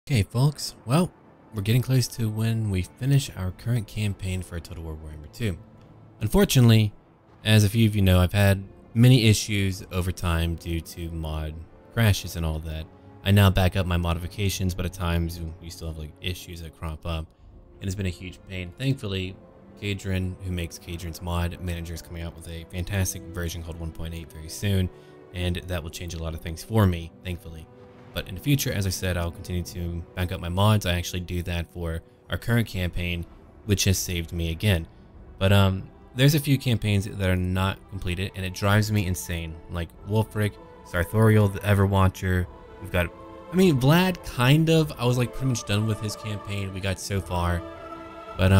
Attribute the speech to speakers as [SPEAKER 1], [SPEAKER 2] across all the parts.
[SPEAKER 1] Okay, folks, well, we're getting close to when we finish our current campaign for Total War Warhammer 2. Unfortunately, as a few of you know, I've had many issues over time due to mod crashes and all that. I now back up my modifications, but at times you still have like issues that crop up, and it's been a huge pain. Thankfully, Kadrin, who makes Kadrin's mod manager, is coming out with a fantastic version called 1.8 very soon, and that will change a lot of things for me, thankfully. But in the future, as I said, I'll continue to back up my mods. I actually do that for our current campaign, which has saved me again. But there's a few campaigns that are not completed, and it drives me insane. Like Wolfric, Sartorial, the Everwatcher. We've got, I mean, Vlad, kind of. I was like pretty much done with his campaign. We got so far. But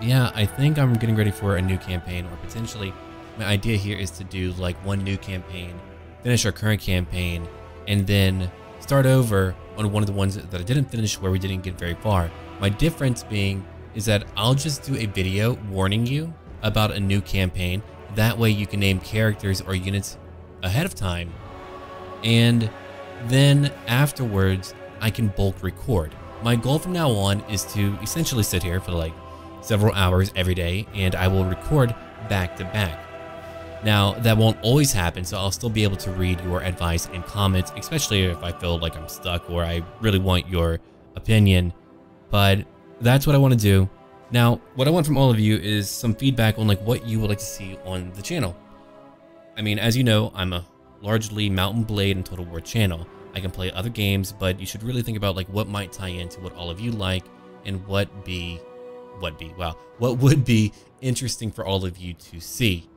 [SPEAKER 1] yeah, I think I'm getting ready for a new campaign, or potentially my idea here is to do like one new campaign, finish our current campaign, and then start over on one of the ones that I didn't finish where we didn't get very far. My difference being is that I'll just do a video warning you about a new campaign. That way you can name characters or units ahead of time. And then afterwards, I can bulk record. My goal from now on is to essentially sit here for like several hours every day, and I will record back to back. Now, that won't always happen, so I'll still be able to read your advice and comments, especially if I feel like I'm stuck or I really want your opinion. But that's what I want to do. Now, what I want from all of you is some feedback on like what you would like to see on the channel. I mean, as you know, I'm a largely Mountain Blade and Total War channel. I can play other games, but you should really think about like what might tie into what all of you like and what would be interesting for all of you to see.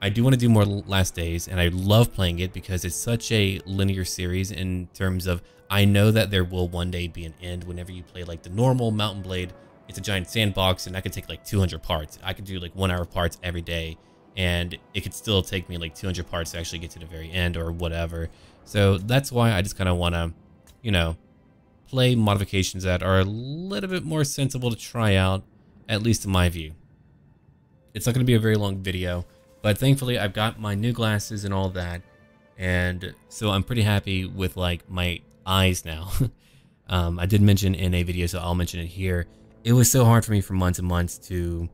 [SPEAKER 1] I do want to do more Last Days, and I love playing it because it's such a linear series in terms of I know that there will one day be an end. Whenever you play like the normal Mountain Blade, it's a giant sandbox, and I could take like 200 parts. I could do like 1 hour parts every day, and it could still take me like 200 parts to actually get to the very end or whatever. So that's why I just kind of want to, you know, play modifications that are a little bit more sensible to try out, at least in my view. It's not going to be a very long video, but thankfully I've got my new glasses and all that, and so I'm pretty happy with like my eyes now. I did mention in a video, so I'll mention it here. It was so hard for me for months and months to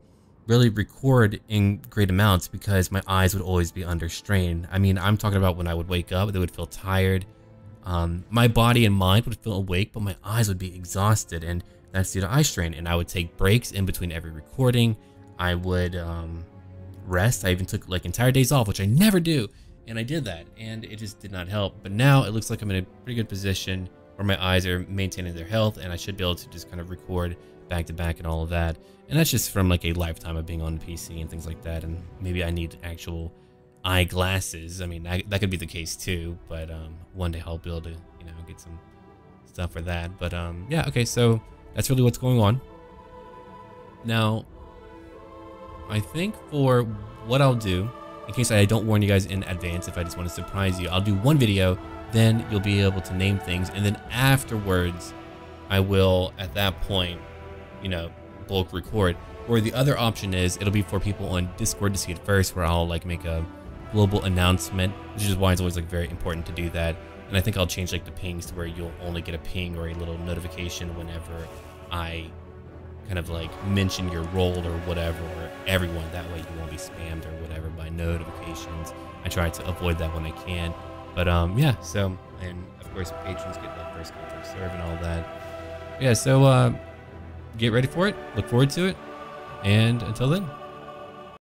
[SPEAKER 1] really record in great amounts because my eyes would always be under strain. I mean, I'm talking about when I would wake up, they would feel tired. My body and mind would feel awake, but my eyes would be exhausted, and that's due to eye strain. And I would take breaks in between every recording. I would rest. I even took like entire days off, which I never do, and I did that, and it just did not help. But now it looks like I'm in a pretty good position where my eyes are maintaining their health, and I should be able to just kind of record back to back and all of that. And that's just from like a lifetime of being on the PC and things like that. And maybe I need actual eyeglasses. I mean, that could be the case too, but one day I'll be able to, you know, get some stuff for that. But yeah, okay, so that's really what's going on now. I think for what I'll do, in case I don't warn you guys in advance, if I just want to surprise you, I'll do one video, then you'll be able to name things, and then afterwards, I will, at that point, you know, bulk record. Or the other option is, it'll be for people on Discord to see it first, where I'll like make a global announcement, which is why it's always like very important to do that. And I think I'll change like the pings to where you'll only get a ping or a little notification whenever I kind of like mention your role or whatever, or everyone. That way you won't be spammed or whatever by notifications. I try to avoid that when I can. But yeah, so, and of course patrons get that first come first serve and all that. Yeah, so get ready for it, look forward to it, and until then.